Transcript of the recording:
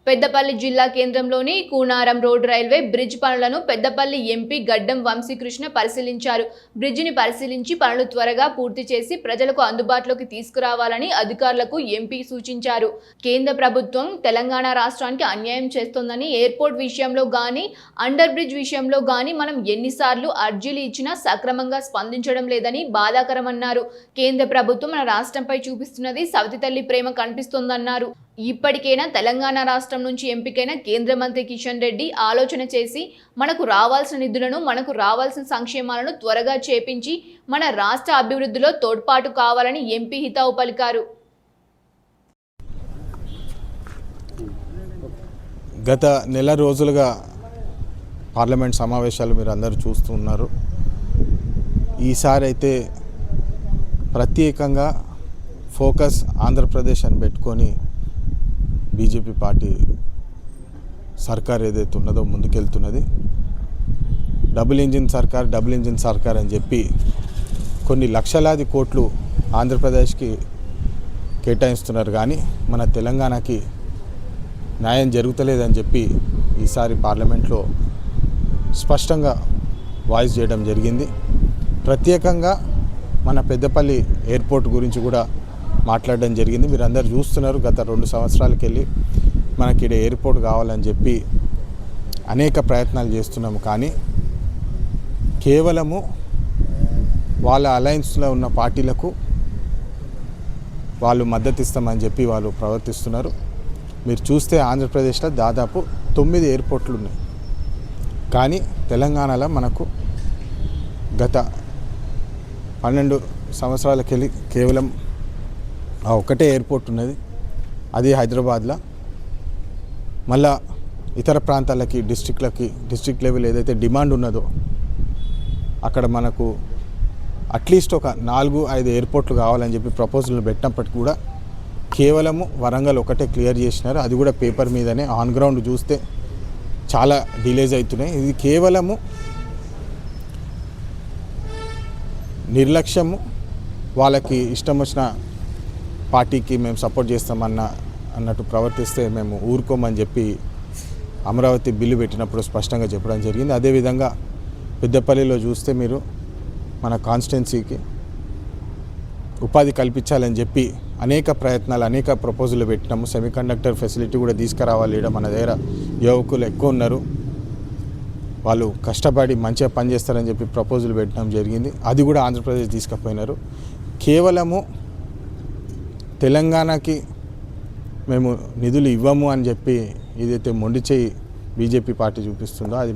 పెద్దపల్లి జిల్లా కేంద్రంలోని Koonaram road railway bridge పనులను పెద్దపల్లి ఎంపీ గడ్డం వంశీకృష్ణ పరిశీలించారు. బ్రిడ్జిని పరిశీలించి పనులు త్వరగా పూర్తి చేసి ప్రజలకు అందుబాటులోకి తీసుకురావాలని అధికారులకు ఎంపీ సూచించారు. కేంద్ర ప్రభుత్వం తెలంగాణ రాష్ట్రానికి అన్యాయం చేస్తోందని, ఎయిర్పోర్ట్ విషయంలో గానీ, అండర్ బ్రిడ్జ్ విషయంలో గానీ మనం ఎన్నిసార్లు అర్జీలు ఇచ్చినా సక్రమంగా స్పందించడం లేదని బాధాకరమన్నారు. కేంద్ర ప్రభుత్వం మన రాష్ట్రంపై చూపిస్తున్నది సవతి తల్లి ప్రేమ కనిపిస్తోందన్నారు. ఇప్పటికైనా తెలంగాణ రాష్ట్రం నుంచి ఎంపికైన కేంద్ర మంత్రి కిషన్ రెడ్డి ఆలోచన చేసి మనకు రావాల్సిన నిధులను, మనకు రావాల్సిన సంక్షేమాలను త్వరగా చేపించి మన రాష్ట్ర అభివృద్ధిలో తోడ్పాటు కావాలని ఎంపీ హితవు పలికారు. గత నెల రోజులుగా పార్లమెంట్ సమావేశాలు మీరు అందరూ చూస్తున్నారు. ఈసారి అయితే ప్రత్యేకంగా ఫోకస్ ఆంధ్రప్రదేశ్ అని పెట్టుకొని బీజేపీ పార్టీ సర్కార్ ఏదైతే ఉన్నదో ముందుకెళ్తున్నది. డబుల్ ఇంజిన్ సర్కార్ అని చెప్పి కొన్ని లక్షలాది కోట్లు ఆంధ్రప్రదేశ్కి కేటాయిస్తున్నారు, కానీ మన తెలంగాణకి న్యాయం జరుగుతలేదని చెప్పి ఈసారి పార్లమెంట్లో స్పష్టంగా వాయిస్ చేయడం జరిగింది. ప్రత్యేకంగా మన పెద్దపల్లి ఎయిర్పోర్ట్ గురించి కూడా మాట్లాడడం జరిగింది. మీరు అందరు చూస్తున్నారు, గత 2 సంవత్సరాలకి వెళ్ళి మనకి ఇక్కడ ఎయిర్పోర్ట్ కావాలని చెప్పి అనేక ప్రయత్నాలు చేస్తున్నాము, కానీ కేవలము వాళ్ళ అలయన్స్లో ఉన్న పార్టీలకు వాళ్ళు మద్దతు ఇస్తామని చెప్పి వాళ్ళు ప్రవర్తిస్తున్నారు. మీరు చూస్తే ఆంధ్రప్రదేశ్లో దాదాపు 9 ఎయిర్పోర్ట్లు ఉన్నాయి, కానీ తెలంగాణలో మనకు గత 12 సంవత్సరాలకి వెళ్ళి కేవలం ఒకటే ఎయిర్పోర్ట్ ఉన్నది, అది హైదరాబాద్లో. మళ్ళా ఇతర ప్రాంతాలకి, డిస్ట్రిక్ట్ లెవెల్ ఏదైతే డిమాండ్ ఉన్నదో అక్కడ మనకు అట్లీస్ట్ ఒక 4-5 ఎయిర్పోర్ట్లు కావాలని చెప్పి ప్రపోజల్ పెట్టినప్పటికీ కూడా కేవలము వరంగల్ ఒకటే క్లియర్ చేసినారు. అది కూడా పేపర్ మీదనే, ఆన్ గ్రౌండ్ చూస్తే చాలా డిలేస్ అవుతున్నాయి. ఇది కేవలము నిర్లక్ష్యము, వాళ్ళకి ఇష్టం వచ్చిన పార్టీకి మేము సపోర్ట్ చేస్తామన్నట్టు ప్రవర్తిస్తే మేము ఊరుకోమని చెప్పి అమరావతి బిల్లు పెట్టినప్పుడు స్పష్టంగా చెప్పడం జరిగింది. అదేవిధంగా పెద్దపల్లిలో చూస్తే మీరు మన కాన్స్టిట్యున్సీకి ఉపాధి కల్పించాలని చెప్పి అనేక ప్రయత్నాలు, అనేక ప్రపోజల్ పెట్టినాము. సెమీకండక్టర్ ఫెసిలిటీ కూడా తీసుకురావాలి. ఇక్కడ మన దగ్గర యువకులు ఎక్కువ ఉన్నారు, వాళ్ళు కష్టపడి మంచిగా పనిచేస్తారని చెప్పి ప్రపోజల్ పెట్టడం జరిగింది. అది కూడా ఆంధ్రప్రదేశ్ తీసుకుపోయినారు. కేవలము తెలంగాణకి మేము నిధులు ఇవ్వము అని చెప్పి ఏదైతే మొండి చేయి బీజేపీ పార్టీ చూపిస్తుందో అది